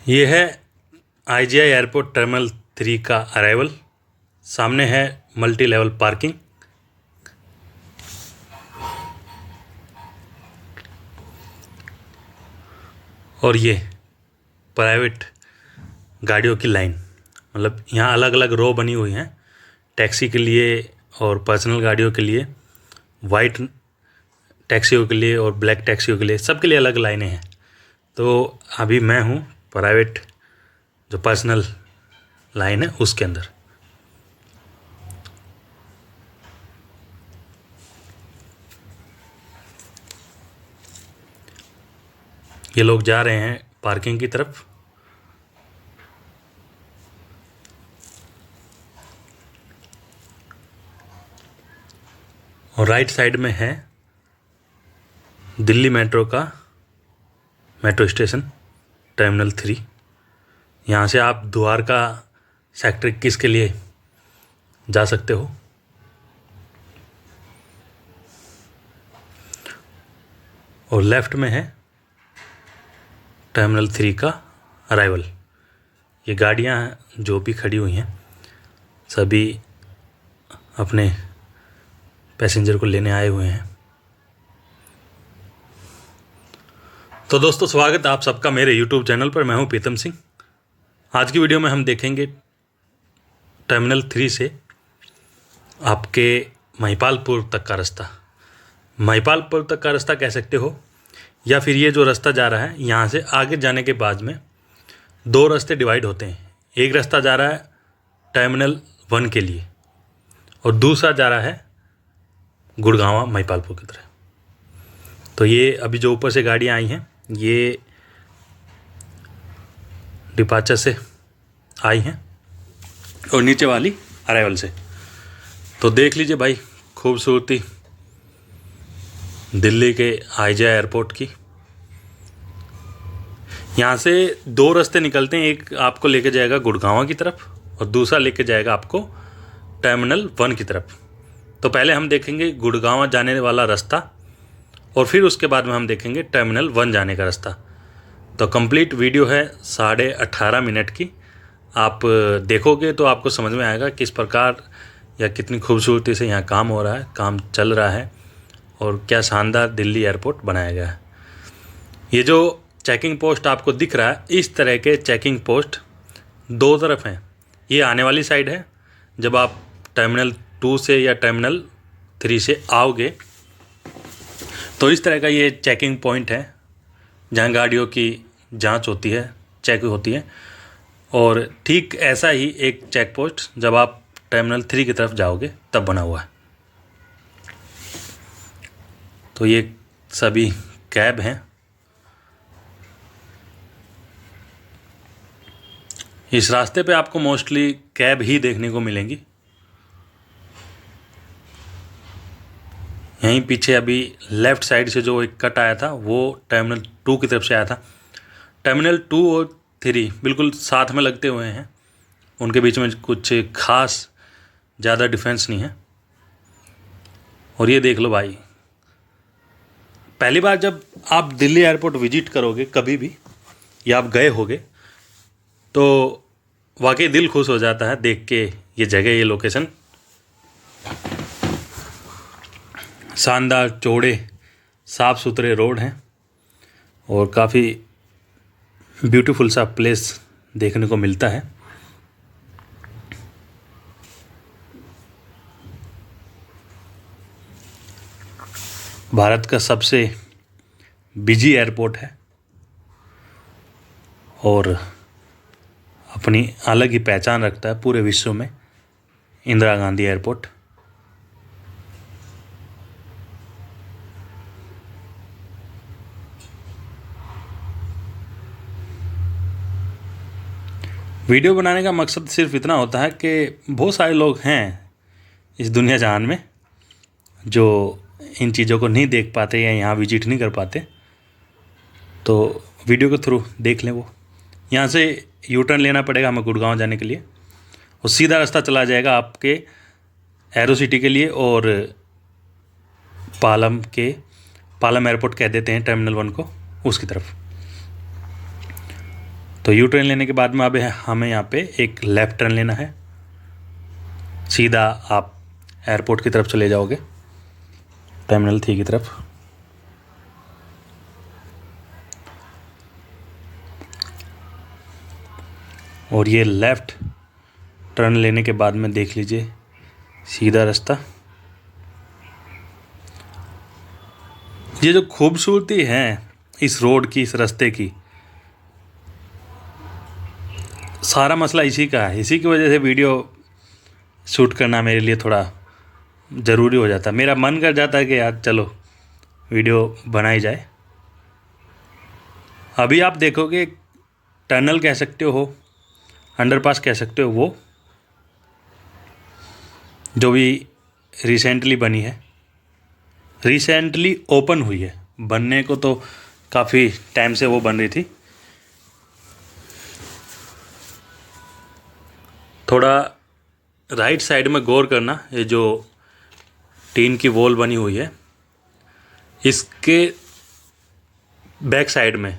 ये है IGI airport terminal 3 का अराइवल। सामने है मल्टी लेवल पार्किंग। और ये प्राइवेट गाड़ियों की लाइन, मतलब यहाँ अलग अलग रो बनी हुई हैं टैक्सी के लिए और पर्सनल गाड़ियों के लिए, वाइट टैक्सियों के लिए और ब्लैक टैक्सियों के लिए, सबके लिए अलग लाइनें हैं। तो अभी मैं हूँ प्राइवेट जो पर्सनल लाइन है उसके अंदर। ये लोग जा रहे हैं पार्किंग की तरफ। और राइट साइड में है दिल्ली मेट्रो का मेट्रो स्टेशन टर्मिनल 3। यहाँ से आप द्वारका सेक्टर 21 के लिए जा सकते हो। और लेफ्ट में है टर्मिनल 3 का अराइवल। ये गाड़ियाँ जो भी खड़ी हुई हैं सभी अपने पैसेंजर को लेने आए हुए हैं। तो दोस्तों, स्वागत है आप सबका मेरे YouTube चैनल पर। मैं हूं प्रीतम सिंह। आज की वीडियो में हम देखेंगे टर्मिनल 3 से आपके महिपालपुर तक का रास्ता। महिपालपुर तक का रास्ता कह सकते हो, या फिर ये जो रास्ता जा रहा है यहाँ से आगे जाने के बाद में दो रास्ते डिवाइड होते हैं। एक रास्ता जा रहा है टर्मिनल 1 के लिए और दूसरा जा रहा है गुड़गांव महिपालपुर की तरफ। तो ये अभी जो ऊपर से गाड़ियाँ आई हैं ये डिपार्चर से आई हैं और नीचे वाली अराइवल से। तो देख लीजिए भाई खूबसूरती दिल्ली के IGI एयरपोर्ट की। यहाँ से दो रास्ते निकलते हैं, एक आपको लेके जाएगा गुड़गांव की तरफ और दूसरा लेके जाएगा आपको टर्मिनल 1 की तरफ। तो पहले हम देखेंगे गुड़गांव जाने वाला रास्ता और फिर उसके बाद में हम देखेंगे टर्मिनल 1 जाने का रास्ता। तो कंप्लीट वीडियो है 18.5 मिनट की। आप देखोगे तो आपको समझ में आएगा किस प्रकार या कितनी खूबसूरती से यहाँ काम हो रहा है, काम चल रहा है और क्या शानदार दिल्ली एयरपोर्ट बनाया गया है। ये जो चेकिंग पोस्ट आपको दिख रहा है, इस तरह के चेकिंग पोस्ट दो तरफ हैं। ये आने वाली साइड है, जब आप टर्मिनल 2 से या टर्मिनल 3 से आओगे तो इस तरह का ये चेकिंग पॉइंट है जहाँ गाड़ियों की जांच होती है, चेक होती है। और ठीक ऐसा ही एक चेक पोस्ट जब आप टर्मिनल 3 की तरफ जाओगे तब बना हुआ है। तो ये सभी कैब हैं। इस रास्ते पे आपको मोस्टली कैब ही देखने को मिलेंगी। यहीं पीछे अभी लेफ़्ट साइड से जो एक कट आया था वो टर्मिनल 2 की तरफ से आया था। टर्मिनल 2 और 3 बिल्कुल साथ में लगते हुए हैं, उनके बीच में कुछ खास ज़्यादा डिफरेंस नहीं है। और ये देख लो भाई, पहली बार जब आप दिल्ली एयरपोर्ट विजिट करोगे कभी भी या आप गए होगे तो वाकई दिल खुश हो जाता है देख के ये जगह, ये लोकेशन। शानदार चौड़े साफ़ सुथरे रोड हैं और काफ़ी ब्यूटीफुल सा प्लेस देखने को मिलता है। भारत का सबसे बिजी एयरपोर्ट है और अपनी अलग ही पहचान रखता है पूरे विश्व में, इंदिरा गांधी एयरपोर्ट। वीडियो बनाने का मकसद सिर्फ इतना होता है कि बहुत सारे लोग हैं इस दुनिया जहान में जो इन चीज़ों को नहीं देख पाते या यहाँ विजिट नहीं कर पाते, तो वीडियो के थ्रू देख लें वो। यहाँ से यू टर्न लेना पड़ेगा हमें गुड़गांव जाने के लिए और सीधा रास्ता चला जाएगा आपके एरो सिटी के लिए और पालम एयरपोर्ट कह देते हैं टर्मिनल 1 को, उसकी तरफ। तो यू टर्न लेने के बाद में अब हमें यहाँ पे एक लेफ़्ट टर्न लेना है, सीधा आप एयरपोर्ट की तरफ चले जाओगे, टर्मिनल 3 की तरफ। और ये लेफ़्ट टर्न लेने के बाद में देख लीजिए सीधा रास्ता। ये जो खूबसूरती है इस रोड की, इस रास्ते की, सारा मसला इसी का है। इसी की वजह से वीडियो शूट करना मेरे लिए थोड़ा ज़रूरी हो जाता है। मेरा मन कर जाता है कि यार चलो वीडियो बनाई जाए। अभी आप देखोगे टनल कह सकते हो, अंडरपास कह सकते हो, वो जो भी रिसेंटली बनी है, रिसेंटली ओपन हुई है। बनने को तो काफ़ी टाइम से वो बन रही थी। थोड़ा राइट साइड में गौर करना, ये जो टीन की वॉल बनी हुई है, इसके बैक साइड में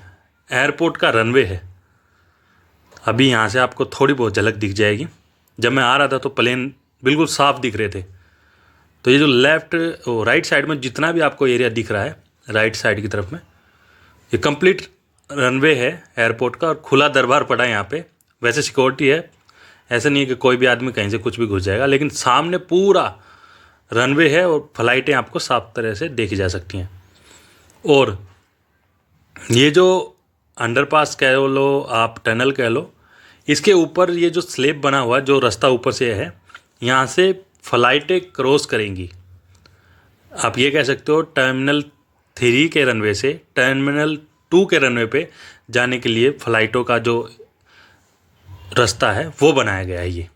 एयरपोर्ट का रनवे है। अभी यहाँ से आपको थोड़ी बहुत झलक दिख जाएगी। जब मैं आ रहा था तो प्लेन बिल्कुल साफ दिख रहे थे। तो ये जो लेफ़्ट राइट साइड में जितना भी आपको एरिया दिख रहा है राइट साइड की तरफ में, ये कंप्लीट रनवे है एयरपोर्ट का, और खुला दरबार पड़ा है यहाँ पे। वैसे सिक्योरिटी है, ऐसा नहीं है कि कोई भी आदमी कहीं से कुछ भी घुस जाएगा, लेकिन सामने पूरा रनवे है और फ्लाइटें आपको साफ तरह से देखी जा सकती हैं। और ये जो अंडरपास कह लो आप, टनल कह लो, इसके ऊपर ये जो स्लैब बना हुआ है, जो रास्ता ऊपर से है, यहाँ से फ़्लाइटें क्रॉस करेंगी। आप ये कह सकते हो टर्मिनल 3 के रनवे से टर्मिनल 2 के रनवे पे जाने के लिए फ़्लाइटों का जो रास्ता है वो बनाया गया है। ये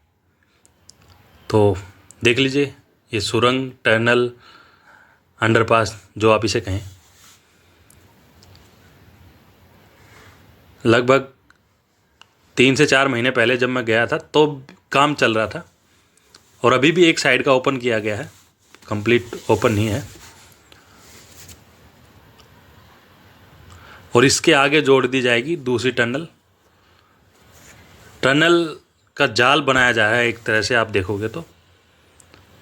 तो देख लीजिए, ये सुरंग, टनल, अंडरपास जो आप इसे कहें, लगभग 3 से 4 महीने पहले जब मैं गया था तो काम चल रहा था, और अभी भी एक साइड का ओपन किया गया है, कंप्लीट ओपन नहीं है। और इसके आगे जोड़ दी जाएगी दूसरी टनल। टनल का जाल बनाया जा रहा है एक तरह से, आप देखोगे तो,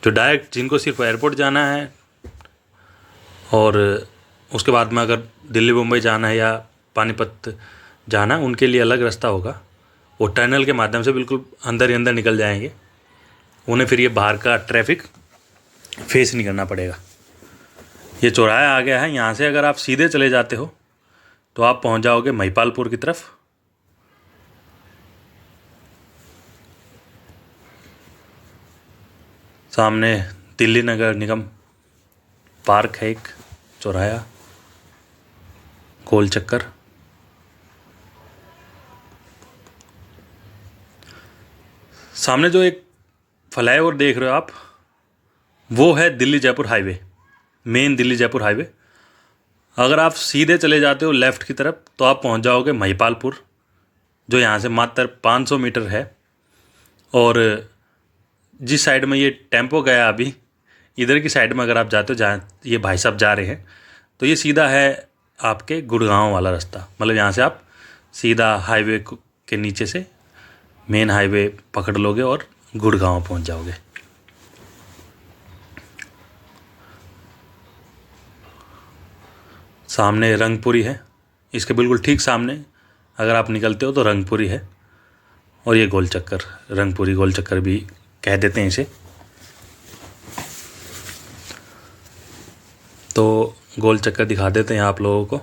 जो डायरेक्ट जिनको सिर्फ एयरपोर्ट जाना है और उसके बाद में अगर दिल्ली मुंबई जाना है या पानीपत जाना है, उनके लिए अलग रास्ता होगा। वो टनल के माध्यम से बिल्कुल अंदर ही अंदर निकल जाएंगे। उन्हें फिर ये बाहर का ट्रैफिक फेस नहीं करना पड़ेगा। ये चौराहा आ गया है। यहाँ से अगर आप सीधे चले जाते हो तो आप पहुँच जाओगे महिपालपुर की तरफ। सामने दिल्ली नगर निगम पार्क है, एक चौराहा, गोल चक्कर। सामने जो एक फ्लाईओवर देख रहे हो आप, वो है Delhi Jaipur highway, main Delhi Jaipur highway. अगर आप सीधे चले जाते हो लेफ़्ट की तरफ तो आप पहुंच जाओगे महिपालपुर, जो यहाँ से मात्र 500 मीटर है। और जिस साइड में ये टेम्पो गया अभी, इधर की साइड में अगर आप जाते हो जहाँ ये भाई साहब जा रहे हैं, तो ये सीधा है आपके गुड़गांव वाला रास्ता। मतलब यहाँ से आप सीधा हाईवे के नीचे से मेन हाईवे पकड़ लोगे और गुड़गांव पहुँच जाओगे। सामने रंगपुरी है, इसके बिल्कुल ठीक सामने अगर आप निकलते हो तो रंगपुरी है। और ये गोल चक्कर, रंगपुरी गोल चक्कर भी कह देते हैं इसे। तो गोल चक्कर दिखा देते हैं आप लोगों को।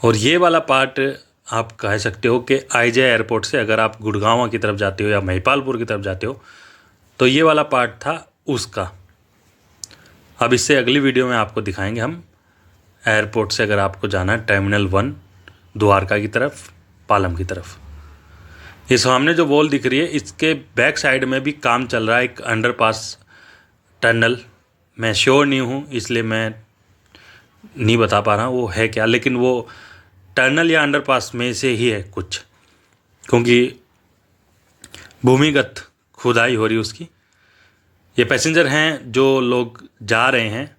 और ये वाला पार्ट आप कह सकते हो कि आईजे एयरपोर्ट से अगर आप गुड़गांव की तरफ जाते हो या महिपालपुर की तरफ जाते हो तो ये वाला पार्ट था उसका। अब इससे अगली वीडियो में आपको दिखाएंगे हम एयरपोर्ट से अगर आपको जाना है टर्मिनल 1 द्वारका की तरफ, पालम की तरफ। ये सामने जो वॉल दिख रही है, इसके बैक साइड में भी काम चल रहा है, एक अंडरपास टनल। मैं श्योर नहीं हूँ इसलिए मैं नहीं बता पा रहा हूँ वो है क्या, लेकिन वो टनल या अंडरपास में से ही है कुछ, क्योंकि भूमिगत खुदाई हो रही है उसकी। ये पैसेंजर हैं जो लोग जा रहे हैं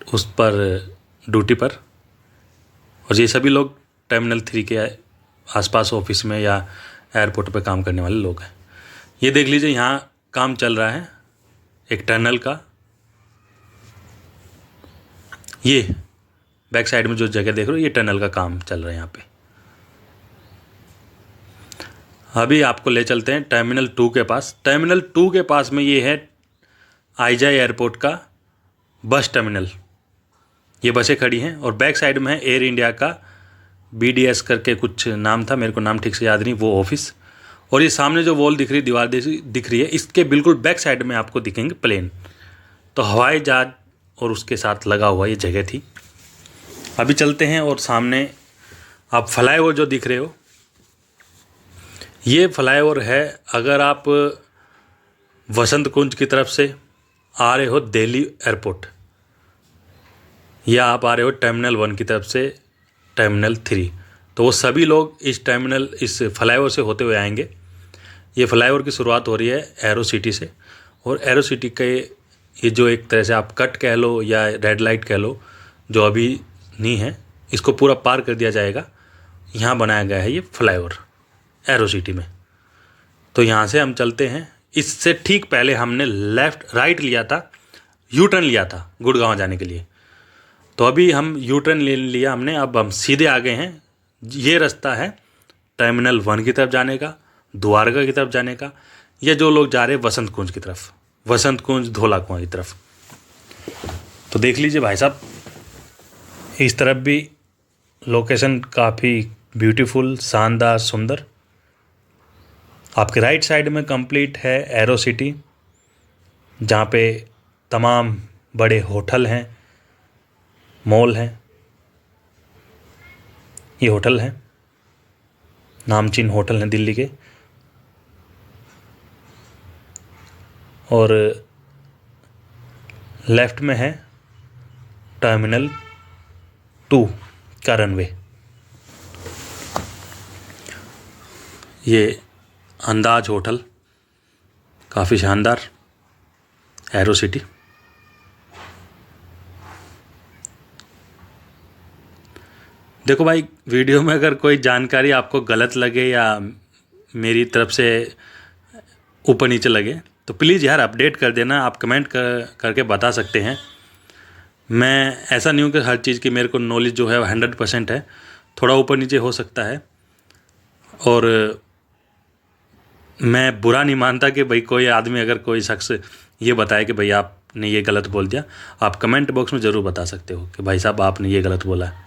उस पर ड्यूटी पर, और ये सभी लोग टर्मिनल 3 के आसपास ऑफिस में या एयरपोर्ट पे काम करने वाले लोग हैं। ये देख लीजिए, यहाँ काम चल रहा है एक टनल का। ये बैक साइड में जो जगह देख रहे हो, ये टनल का काम चल रहा है यहाँ पे। अभी आपको ले चलते हैं टर्मिनल 2 के पास। टर्मिनल 2 के पास में ये है आईजाई एयरपोर्ट का बस टर्मिनल। ये बसें खड़ी हैं और बैक साइड में है एयर इंडिया का BDS करके कुछ नाम था, मेरे को नाम ठीक से याद नहीं, वो ऑफिस। और ये सामने जो वॉल दिख रही है, दीवार दिख रही है, इसके बिल्कुल बैक साइड में आपको दिखेंगे प्लेन। तो हवाई जहाज और उसके साथ लगा हुआ ये जगह थी। अभी चलते हैं और सामने आप फ्लाईओवर जो दिख रहे हो, ये फ्लाईओवर है अगर आप वसंत कुंज की तरफ से आ रहे हो दिल्ली एयरपोर्ट, या आप आ रहे हो टर्मिनल 1 की तरफ से टर्मिनल 3, तो वो सभी लोग इस फ्लाईओवर से होते हुए आएंगे। ये फ्लाईओवर की शुरुआत हो रही है एरो सिटी से, और एरो सिटी के ये जो एक तरह से आप कट कह लो या रेड लाइट कह लो, जो अभी नहीं है, इसको पूरा पार कर दिया जाएगा। यहाँ बनाया गया है ये फ्लाईओवर एरो सिटी में। तो यहाँ से हम चलते हैं। इससे ठीक पहले हमने राइट लिया था, यू टर्न लिया था गुड़गांव जाने के लिए। तो अभी हम यू टर्न ले लिया हमने, अब हम सीधे आ गए हैं। ये रास्ता है टर्मिनल 1 की तरफ जाने का, द्वारका की तरफ जाने का, या जो लोग जा रहे हैं वसंत कुंज की तरफ, वसंत कुंज धौला कुआं की तरफ। तो देख लीजिए भाई साहब, इस तरफ भी लोकेशन काफ़ी ब्यूटीफुल, शानदार, सुंदर। आपके राइट साइड में कंप्लीट है एरो सिटी, जहाँ पे तमाम बड़े होटल हैं, मॉल हैं। ये होटल हैं, नामचीन होटल हैं दिल्ली के। और लेफ्ट में है टर्मिनल 2 का रनवे। ये अंदाज होटल काफ़ी शानदार, एरो सिटी। देखो भाई, वीडियो में अगर कोई जानकारी आपको गलत लगे या मेरी तरफ से ऊपर नीचे लगे तो प्लीज़ यार अपडेट कर देना। आप कमेंट करके बता सकते हैं। मैं ऐसा नहीं हूँ कि हर चीज़ की मेरे को नॉलेज जो है 100% है, थोड़ा ऊपर नीचे हो सकता है। और मैं बुरा नहीं मानता कि भाई कोई आदमी, अगर कोई शख्स ये बताए कि भाई आपने ये गलत बोल दिया, आप कमेंट बॉक्स में ज़रूर बता सकते हो कि भाई साहब आपने ये गलत बोला है।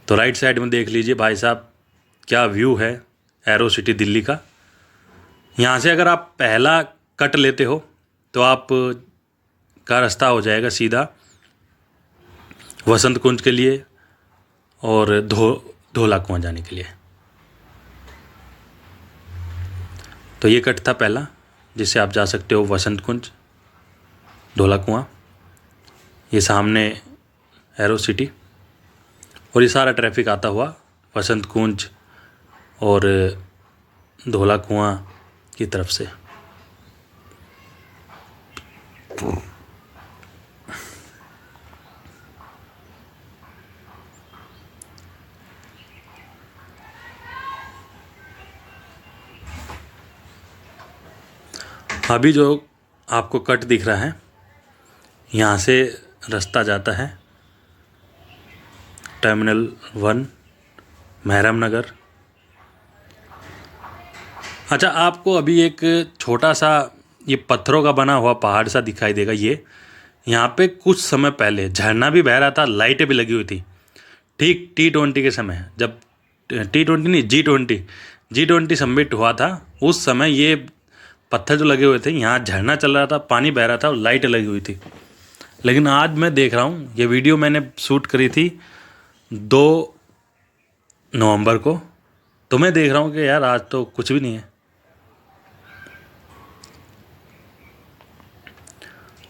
तो राइट साइड में देख लीजिए भाई साहब, क्या व्यू है एरो सिटी दिल्ली का। यहाँ से अगर आप पहला कट लेते हो तो आप का रास्ता हो जाएगा सीधा वसंत कुंज के लिए और धौला कुआं जाने के लिए। तो ये कट था पहला, जिससे आप जा सकते हो वसंत कुंज, धौला कुआं। ये सामने एरो सिटी, और ये सारा ट्रैफिक आता हुआ वसंत कुंज और धौला कुआं की तरफ से। अभी जो आपको कट दिख रहा है, यहाँ से रास्ता जाता है टर्मिनल 1 मेहराम नगर। अच्छा, आपको अभी एक छोटा सा ये पत्थरों का बना हुआ पहाड़ सा दिखाई देगा। ये यहाँ पे कुछ समय पहले झरना भी बह रहा था, लाइटें भी लगी हुई थी। ठीक T20 के समय, जब T20 नहीं G20 समिट हुआ था, उस समय ये पत्थर जो लगे हुए थे, यहाँ झरना चल रहा था, पानी बह रहा था और लाइटें लगी हुई थी। लेकिन आज मैं देख रहा हूँ, ये वीडियो मैंने शूट करी थी 2 नवंबर को, तो मैं देख रहा हूँ कि यार आज तो कुछ भी नहीं है।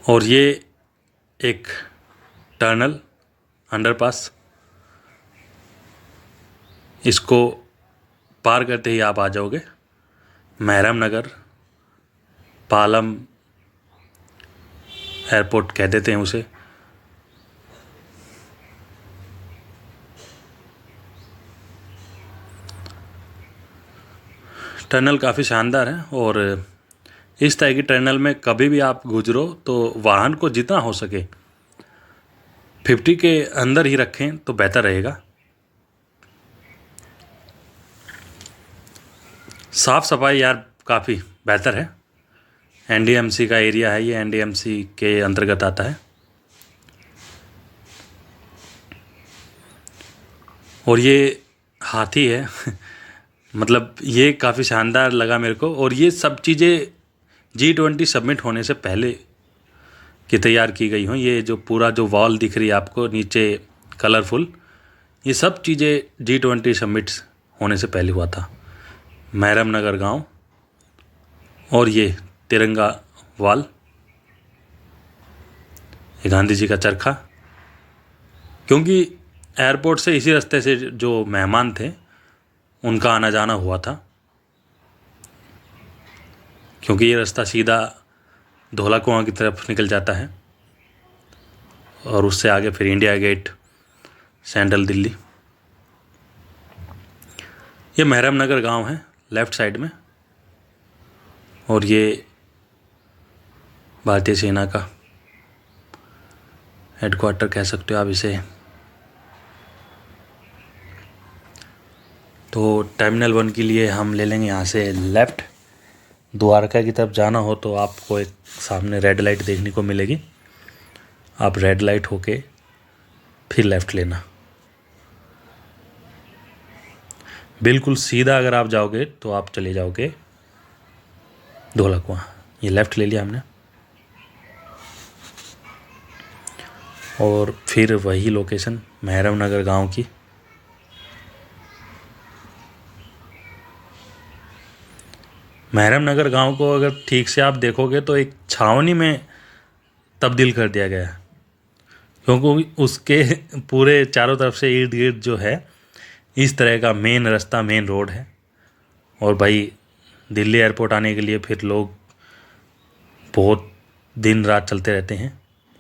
और ये एक टनल अंडरपास, इसको पार करते ही आप आ जाओगे मेहराम नगर, पालम एयरपोर्ट कह देते हैं उसे। टनल काफ़ी शानदार है और इस तरह की टनल में कभी भी आप गुजरो तो वाहन को जितना हो सके 50 के अंदर ही रखें तो बेहतर रहेगा। साफ़ सफाई यार काफ़ी बेहतर है। एनडीएमसी का एरिया है, ये एनडीएमसी के अंतर्गत आता है। और ये हाथी है मतलब ये काफ़ी शानदार लगा मेरे को। और ये सब चीज़ें G20 सबमिट होने से पहले की तैयार की गई हों। ये जो पूरा जो वॉल दिख रही है आपको नीचे कलरफुल, ये सब चीज़ें G20 सबमिट होने से पहले हुआ था। महरम नगर गांव और ये तिरंगा वॉल, ये गांधी जी का चरखा, क्योंकि एयरपोर्ट से इसी रास्ते से जो मेहमान थे उनका आना जाना हुआ था, क्योंकि ये रास्ता सीधा धौला कुआं की तरफ निकल जाता है और उससे आगे फिर इंडिया गेट, सेंट्रल दिल्ली। ये महरम नगर गांव है लेफ़्ट साइड में, और ये भारतीय सेना का हेडक्वार्टर कह सकते हो आप इसे। तो टर्मिनल 1 के लिए हम ले लेंगे यहाँ से लेफ़्ट। द्वारका की तरफ जाना हो तो आपको एक सामने रेड लाइट देखने को मिलेगी, आप रेड लाइट होके फिर लेफ़्ट लेना। बिल्कुल सीधा अगर आप जाओगे तो आप चले जाओगे धौला कुआं। ये लेफ़्ट ले लिया हमने और फिर वही लोकेशन महरम नगर गांव की। महरम नगर गांव को अगर ठीक से आप देखोगे तो एक छावनी में तब्दील कर दिया गया है, क्योंकि उसके पूरे चारों तरफ से इर्द गिर्द जो है इस तरह का मेन रास्ता, मेन रोड है। और भाई दिल्ली एयरपोर्ट आने के लिए फिर लोग बहुत दिन रात चलते रहते हैं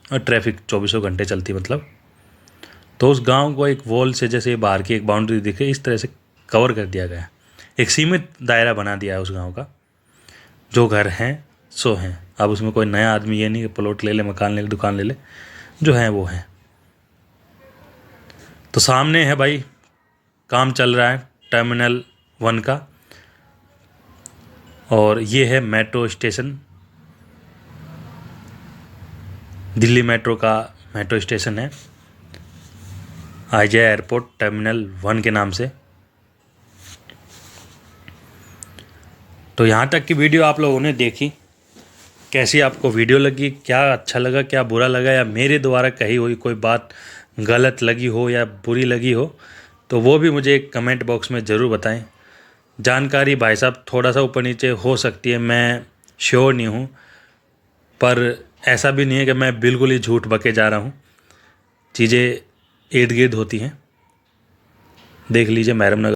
और ट्रैफिक 24 घंटे चलती मतलब। तो उस गांव को एक वॉल से, जैसे बाहर की एक बाउंड्री दिखे, इस तरह से कवर कर दिया गया है। एक सीमित दायरा बना दिया है उस गांव का। जो घर हैं सो हैं, अब उसमें कोई नया आदमी ये नहीं कि प्लॉट ले ले, मकान ले ले, दुकान ले ले, जो हैं वो हैं। तो सामने है भाई, काम चल रहा है टर्मिनल 1 का, और ये है मेट्रो स्टेशन, दिल्ली मेट्रो का मेट्रो स्टेशन है IJ एयरपोर्ट टर्मिनल 1 के नाम से। तो यहाँ तक की वीडियो आप लोगों ने देखी, कैसी आपको वीडियो लगी, क्या अच्छा लगा, क्या बुरा लगा, या मेरे द्वारा कही हुई कोई बात गलत लगी हो या बुरी लगी हो, तो वो भी मुझे एक कमेंट बॉक्स में ज़रूर बताएं। जानकारी भाई साहब थोड़ा सा ऊपर नीचे हो सकती है, मैं श्योर नहीं हूँ, पर ऐसा भी नहीं है कि मैं बिल्कुल ही झूठ बके जा रहा हूँ। चीज़ें इर्द गिर्द होती हैं। देख लीजिए महरम नगर।